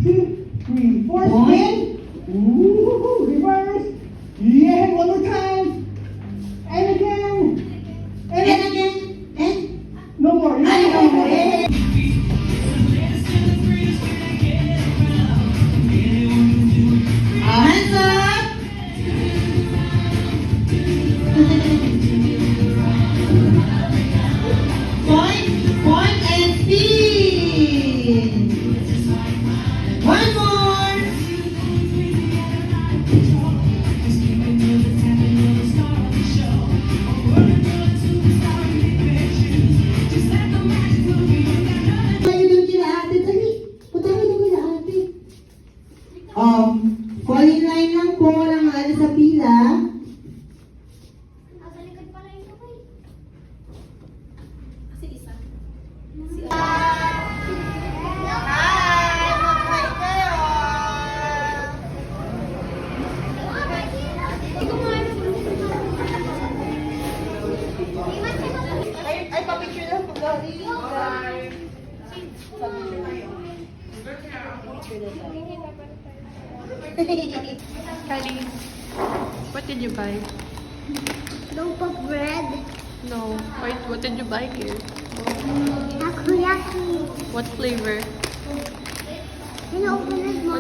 2, 3, 4. Point. Spin. Ooh, reverse. Yeah, one more time. And again. And again. And No more. You ay, no more. ay, hands up. Point and spin. One more. Tayo doon kila ate, dali. Punta ka doon kila ate. Fall in line lang po, walang alis sa pila. Nakalikad pala yung kamay. Kasi isa. Ay, papicture lang po, Gary. Kylie, what did you buy? Loaf of bread. No. Wait, what did you buy here? Takoyaki. What flavor? Inopen it mo.